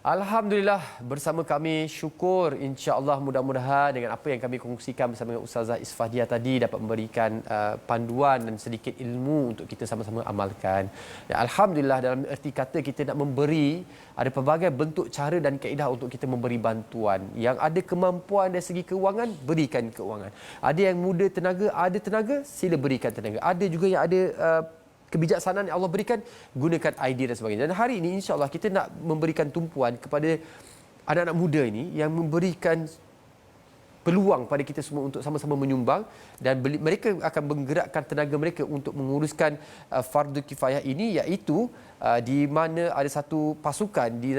Alhamdulillah, bersama kami syukur, insya-Allah mudah-mudahan dengan apa yang kami kongsikan bersama dengan Ustazah Isfahdiah tadi dapat memberikan panduan dan sedikit ilmu untuk kita sama-sama amalkan. Ya, Alhamdulillah, dalam erti kata kita nak memberi, ada pelbagai bentuk cara dan kaedah untuk kita memberi bantuan. Yang ada kemampuan dari segi keuangan, berikan keuangan. Ada yang muda tenaga, ada tenaga, sila berikan tenaga. Ada juga yang ada kebijaksanaan yang Allah berikan, gunakan idea dan sebagainya. Dan hari ini insya-Allah kita nak memberikan tumpuan kepada anak-anak muda ini yang memberikan peluang pada kita semua untuk sama-sama menyumbang, dan mereka akan menggerakkan tenaga mereka untuk menguruskan fardu kifayah ini, iaitu di mana ada satu pasukan di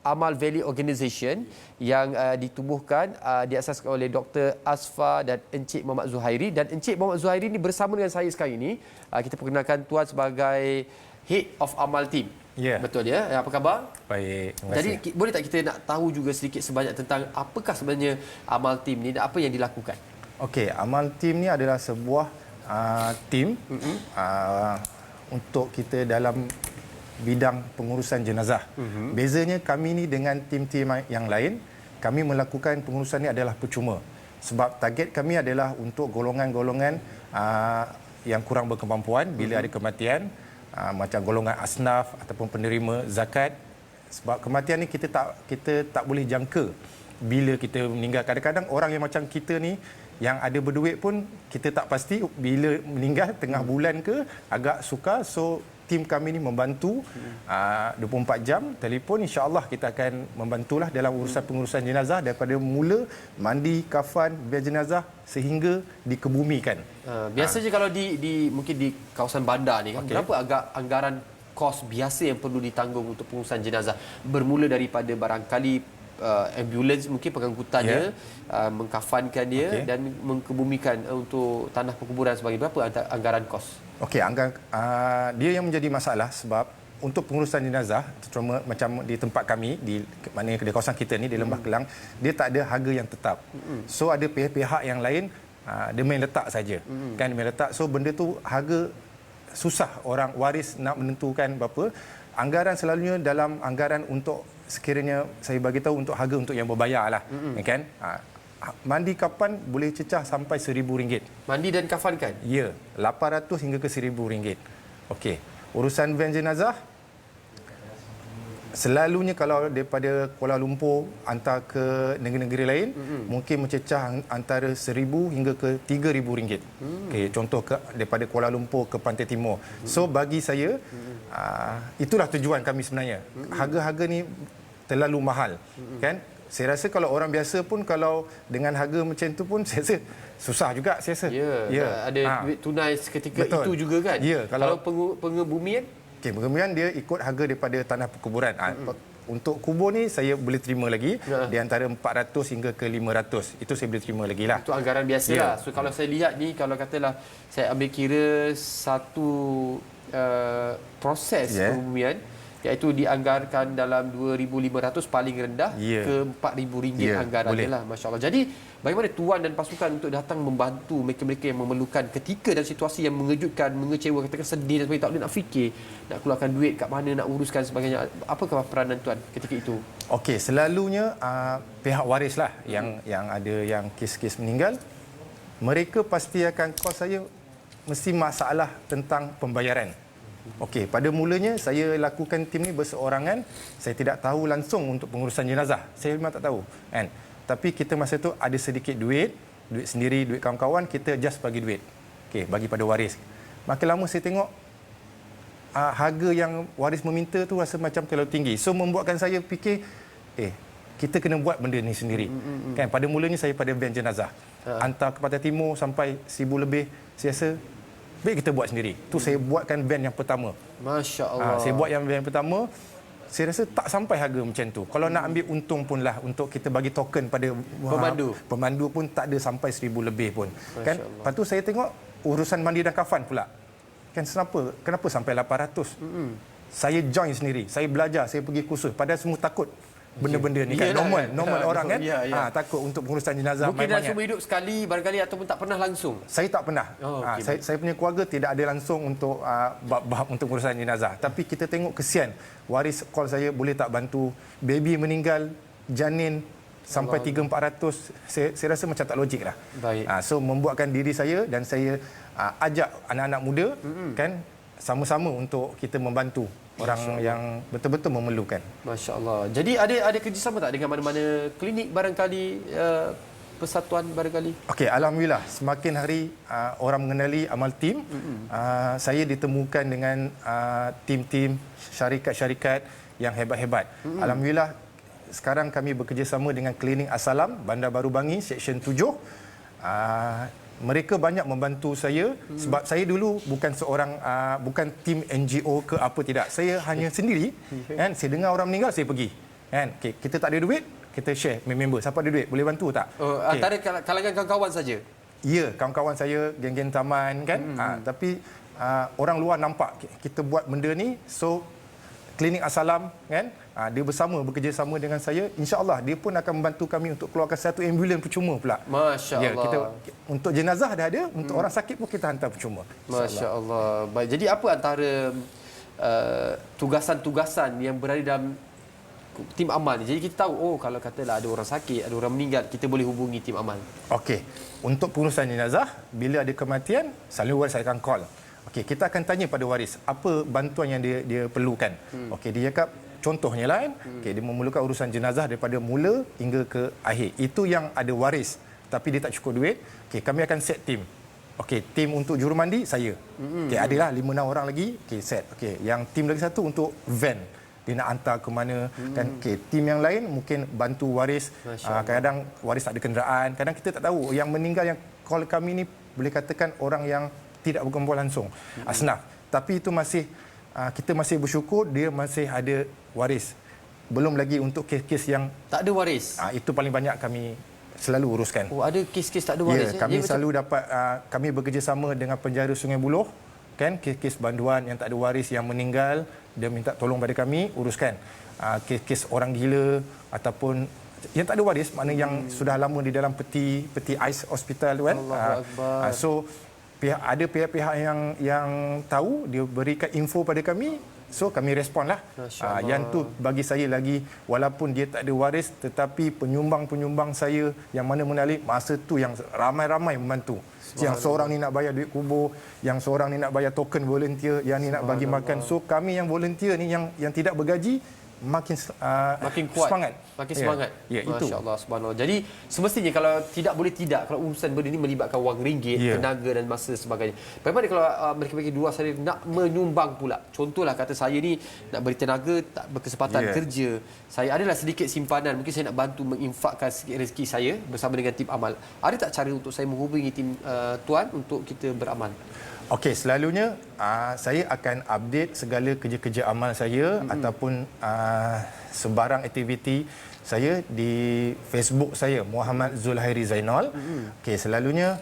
Amal Valley Organisation yang ditubuhkan, diasaskan oleh Dr. Asfa dan Encik Muhammad Zuhairi. Dan Encik Muhammad Zuhairi ini bersama dengan saya sekarang ini. Kita perkenalkan tuan sebagai Head of Amal Team. Ya. Betul ya? Apa khabar? Baik, terima kasih. Jadi boleh tak kita nak tahu juga sedikit sebanyak tentang apakah sebenarnya Amal Team ni dan apa yang dilakukan? Okey, Amal Team ni adalah sebuah team untuk kita dalam bidang pengurusan jenazah. Bezanya kami ni dengan tim-tim yang lain, kami melakukan pengurusan ni adalah percuma. Sebab target kami adalah untuk golongan-golongan yang kurang berkemampuan bila ada kematian, macam golongan asnaf ataupun penerima zakat. Sebab kematian ni kita tak boleh jangka bila kita meninggal. Kadang-kadang orang yang macam kita ni yang ada berduit pun kita tak pasti bila meninggal tengah bulan ke, agak sukar. So tim kami ni membantu 24 jam telefon, insya-Allah kita akan membantulah dalam pengurusan jenazah daripada mula mandi, kafan, biar jenazah sehingga dikebumikan. Biasanya kalau mungkin di kawasan bandar ni kan, berapa agak anggaran kos biasa yang perlu ditanggung untuk pengurusan jenazah, bermula daripada barangkali ambulans mungkin pengangkutannya, mengkafankan dia dan mengkebumikan untuk tanah perkuburan sebagai berapa anggaran kos? Okey, dia yang menjadi masalah sebab untuk pengurusan jenazah, terutama macam di tempat kami di mana di kawasan kita ni di Lembah Kelang, dia tak ada harga yang tetap. So ada pihak-pihak yang lain dia main letak saja. Kan dia main letak. So benda tu harga susah orang waris nak menentukan berapa. Anggaran selalunya dalam anggaran untuk sekiranya saya bagi tahu untuk harga untuk yang berbayar lah, kan? Mandi kapan boleh cecah sampai RM1,000. Mandi dan kafan kan? Ya, 800 hingga ke RM1,000. Okey. Urusan van jenazah selalunya kalau daripada Kuala Lumpur hantar ke negeri-negeri lain, mungkin mencecah antara RM1,000 hingga ke RM3,000. Okey, contoh daripada Kuala Lumpur ke Pantai Timur. So bagi saya itulah tujuan kami sebenarnya. Harga-harga ni terlalu mahal, kan? Saya rasa kalau orang biasa pun kalau dengan harga macam tu pun saya rasa susah juga saya rasa. Ada duit tunai seketika. Betul. Itu juga kan? Kalau pengebumian? Okey, pengebumian dia ikut harga daripada tanah perkuburan. Untuk kubur ni saya boleh terima lagi di antara 400 hingga ke 500. Itu saya boleh terima lagi lah. Itu anggaran biasalah. So kalau saya lihat ni, kalau katalah saya ambil kira satu proses pengebumian, iaitu dianggarkan dalam RM2,500 paling rendah ke RM4,000 anggaran dia lah, masya-Allah. Jadi bagaimana tuan dan pasukan untuk datang membantu mereka-mereka yang memerlukan ketika dan situasi yang mengejutkan, mengecewakan, katakan sedih dan sebagainya, tak boleh nak fikir nak keluarkan duit kat mana, nak uruskan sebagainya. Apakah peranan tuan ketika itu? Okey, selalunya pihak waris lah yang ada yang kes-kes meninggal, mereka pasti akan call saya mesti masalah tentang pembayaran. Okey, pada mulanya saya lakukan tim ni berseorangan. Saya tidak tahu langsung untuk pengurusan jenazah. Saya memang tak tahu, kan. Tapi kita masa tu ada sedikit duit sendiri, duit kawan-kawan, kita just bagi duit. Okey, bagi pada waris. Makin lama saya tengok harga yang waris meminta tu rasa macam terlalu tinggi. So membuatkan saya fikir, kita kena buat benda ni sendiri. Kan, pada mulanya saya pada van jenazah. Hantar ke Pantai Timur sampai 1,000 lebih, saya rasa baik kita buat sendiri. Tu saya buatkan van yang pertama. Masya-Allah. Saya buat yang van yang pertama. Saya rasa tak sampai harga macam tu. Kalau nak ambil untung pun lah untuk kita bagi token pada pemandu pun tak ada sampai 1,000 lebih pun. Kan? Lepas tu saya tengok urusan mandi dan kafan pula. Kan kenapa sampai 800? Saya join sendiri. Saya belajar, saya pergi kursus. Padahal semua takut. benda-benda ni kan. Normal orang kan. Takut untuk pengurusan jenazah. Mungkin dah cuma hidup sekali barangkali ataupun tak pernah langsung. Saya tak pernah. Saya punya keluarga tidak ada langsung untuk bab untuk pengurusan jenazah. Tapi kita tengok kesian. Waris call saya, boleh tak bantu? Baby meninggal, janin sampai 300-400. Saya rasa macam tak logik lah. Baik. So membuatkan diri saya dan saya ajak anak-anak muda kan sama-sama untuk kita membantu orang yang betul-betul memerlukan. Masya Allah. Jadi ada kerjasama tak dengan mana-mana klinik barangkali, persatuan barangkali? Okey, alhamdulillah semakin hari orang mengenali Amal Team. Saya ditemukan dengan tim-tim syarikat-syarikat yang hebat-hebat. Alhamdulillah sekarang kami bekerjasama dengan Klinik As-Salam Bandar Baru Bangi Seksyen 7. Mereka banyak membantu saya sebab saya dulu bukan seorang bukan tim NGO ke apa, tidak. Saya hanya sendiri kan. Saya dengar orang meninggal saya pergi kan. Okay, kita tak ada duit, kita share member. Siapa ada duit boleh bantu tak? Antara kalangan kawan-kawan saja. Ya, kawan-kawan saya geng-geng taman kan. Tapi orang luar nampak kita buat benda ni, so Klinik As-Salam kan, dia bekerjasama dengan saya. InsyaAllah dia pun akan membantu kami untuk keluarkan satu ambulan percuma pula. Masya Allah. Kita, untuk jenazah dah ada, untuk orang sakit pun kita hantar percuma. Masya Allah. Baik. Jadi apa antara tugasan-tugasan yang berada dalam tim amal ni? Jadi kita tahu, kalau katalah ada orang sakit, ada orang meninggal, kita boleh hubungi tim amal. Okey. Untuk pengurusan jenazah, bila ada kematian, selalu waris saya akan call. Okey, kita akan tanya pada waris apa bantuan yang dia perlukan. Okey, dia cakap contohnya lah kan. Okey, dia memerlukan urusan jenazah daripada mula hingga ke akhir. Itu yang ada waris, tapi dia tak cukup duit. Okey, kami akan set tim. Okey, tim untuk jurumandi saya. Okey, adalah 5-6 orang lagi. Okey, set. Okey, yang tim lagi satu untuk van. Dia nak hantar ke mana kan. Okey, tim yang lain mungkin bantu waris. Kadang waris tak ada kenderaan. Kadang kita tak tahu yang meninggal yang call kami ni boleh katakan orang yang tidak berkumpul langsung, asnaf. Tapi itu masih kita masih bersyukur dia masih ada waris. Belum lagi untuk kes-kes yang tak ada waris. Itu paling banyak kami selalu uruskan. Ada kes-kes tak ada waris. Ya, kami selalu dapat kami bekerjasama dengan penjara Sungai Buloh kan, kes-kes banduan yang tak ada waris yang meninggal, dia minta tolong pada kami uruskan. Kes-kes orang gila ataupun yang tak ada waris, makna yang sudah lama di dalam peti ais hospital tu kan. So ada pihak-pihak yang tahu, dia berikan info pada kami, so kami respon lah. Yang tu bagi saya lagi, walaupun dia tak ada waris, tetapi penyumbang-penyumbang saya yang mana mengenali masa tu yang ramai-ramai membantu. Yang seorang ni nak bayar duit kubur, yang seorang ni nak bayar token volunteer, yang ni nak bagi makan. So kami yang volunteer ni yang tidak bergaji makin kuat, semangat. Makin semangat. Ya, itu. Masya-Allah, subhanallah. Jadi semestinya kalau kalau urusan benda ini melibatkan wang ringgit, tenaga dan masa sebagainya. Bagaimana kalau mereka-mereka di luar sana nak menyumbang pula? Contohlah kata saya ni nak beri tenaga, tak berkesempatan kerja. Saya adalah sedikit simpanan, mungkin saya nak bantu menginfakkan sedikit rezeki saya bersama dengan tim amal. Ada tak cara untuk saya menghubungi tim tuan untuk kita beramal? Okey, selalunya saya akan update segala kerja-kerja amal saya ataupun sebarang aktiviti saya di Facebook saya, Muhammad Zulhairi Zainal. Okey, selalunya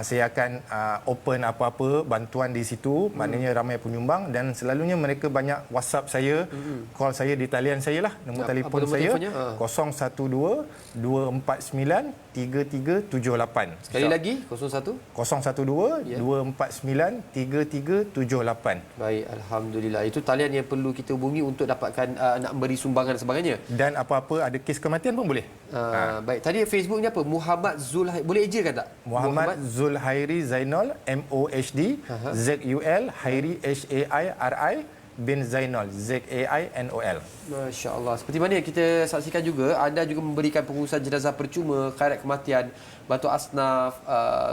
saya akan open apa-apa bantuan di situ, maknanya ramai penyumbang, dan selalunya mereka banyak WhatsApp saya, call saya di talian saya lah, nombor telefon saya 012 249 3378. Sekali lagi 012 249 3378. Baik, alhamdulillah. Itu talian yang perlu kita hubungi untuk dapatkan nak beri sumbangan dan sebagainya. Dan apa-apa ada kes kematian pun boleh. Baik, tadi Facebooknya apa? Muhammad Zulhairi, boleh ejakan tak? Muhammad Zulhairi Zainal, MOHD ZUL Hairi HAIRI bin Zainal ZAINOL. Masya Allah. Seperti mana yang kita saksikan juga, anda juga memberikan pengurusan jenazah percuma, khairat kematian, bantu asnaf,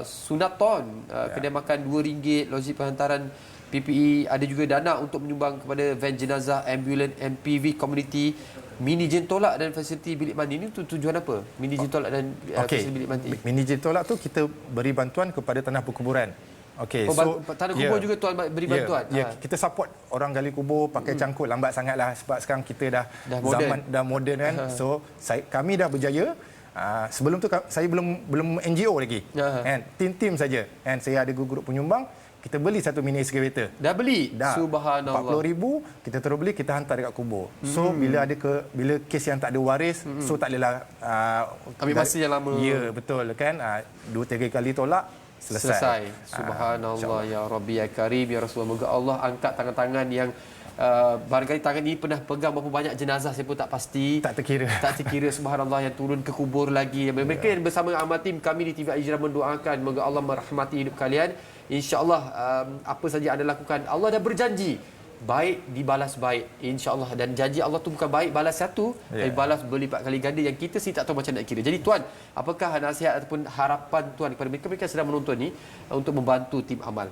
sunaton, kedai makan RM2, logis penghantaran PPE, ada juga dana untuk menyumbang kepada van jenazah, ambulan, MPV community, mini jentolak dan fasiliti bilik mandi. Ini tujuan apa? Mini jentolak dan fasiliti bilik mandi. Mini jentolak tu kita beri bantuan kepada tanah perkuburan. Okey, so tanah kubur juga tuan beri bantuan. Kita support orang gali kubur pakai cangkul, lambat sangatlah sebab sekarang kita dah zaman dah moden kan. So kami dah berjaya sebelum tu saya belum NGO lagi. Kan? Tim saja. Kan? Saya ada grup penyumbang. Kita beli satu mini excavator. Dah beli? Dah. Subhanallah. 40,000 kita terus beli, kita hantar dekat kubur. So bila kes yang tak ada waris, so tak adalah ambil masa yang lama. Ya, betul kan. 2-3 kali tolak selesai. Subhanallah ya Rabbi ya Karim ya Rasulullah. Moga Allah angkat tangan-tangan yang barangkali tangan ini pernah pegang berapa banyak jenazah saya pun tak pasti. Tak terkira subhanallah yang turun ke kubur lagi. Mereka yang bersama amal tim kami di TV Al-Hijrah mendoakan moga Allah merahmati hidup kalian. InsyaAllah apa saja anda lakukan Allah dah berjanji baik dibalas baik insya-Allah, dan janji Allah tu bukan baik balas satu tapi balas berlipat kali ganda yang kita sih tak tahu macam nak kira. Jadi tuan, apakah nasihat ataupun harapan tuan kepada mereka sedang menonton ni untuk membantu tim amal?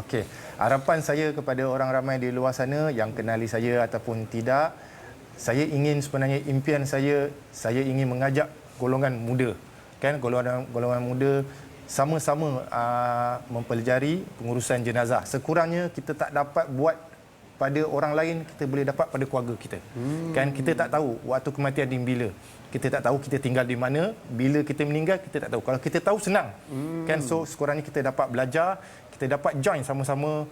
Okey, harapan saya kepada orang ramai di luar sana yang kenali saya ataupun tidak, saya ingin sebenarnya impian saya ingin mengajak golongan muda, kan, golongan muda sama-sama mempelajari pengurusan jenazah. Sekurangnya kita tak dapat buat pada orang lain, kita boleh dapat pada keluarga kita. Kan kita tak tahu waktu kematian di bila. Kita tak tahu kita tinggal di mana, bila kita meninggal kita tak tahu. Kalau kita tahu senang. Kan, so sekurangnya kita dapat belajar, kita dapat join sama-sama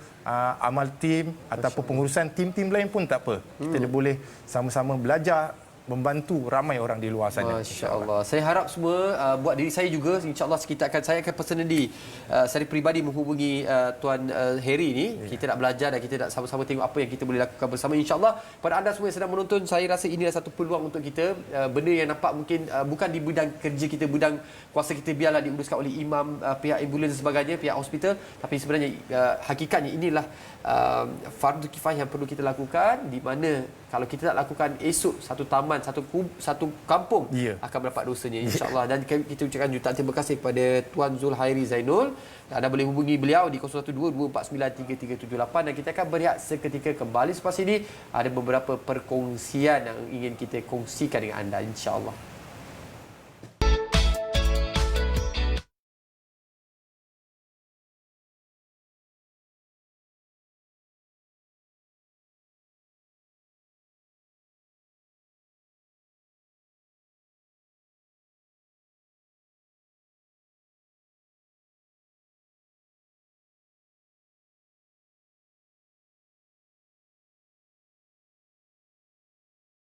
amal tim ataupun pengurusan tim-tim lain pun tak apa. Kita boleh sama-sama belajar, membantu ramai orang di luar sana. Masya-Allah. Saya harap semua buat diri saya juga, insya-Allah saya akan personally secara peribadi menghubungi Tuan Harry ni. Kita nak belajar dan kita nak sama-sama tengok apa yang kita boleh lakukan bersama, insya-Allah. Pada anda semua yang sedang menonton, saya rasa inilah satu peluang untuk kita. Benda yang nampak mungkin bukan di bidang kerja kita, bidang kuasa kita, biarlah diuruskan oleh imam, pihak ambulans dan sebagainya, pihak hospital, tapi sebenarnya hakikatnya inilah fardu kifayah yang perlu kita lakukan, di mana kalau kita tak lakukan, esok satu taman, satu kampung akan mendapat dosanya, insya-Allah. Dan kita ucapkan jutaan terima kasih kepada Tuan Zulhairi Zainul. Anda boleh hubungi beliau di 0122493378 dan kita akan berehat seketika kembali selepas ini. Ada beberapa perkongsian yang ingin kita kongsikan dengan anda, insya-Allah.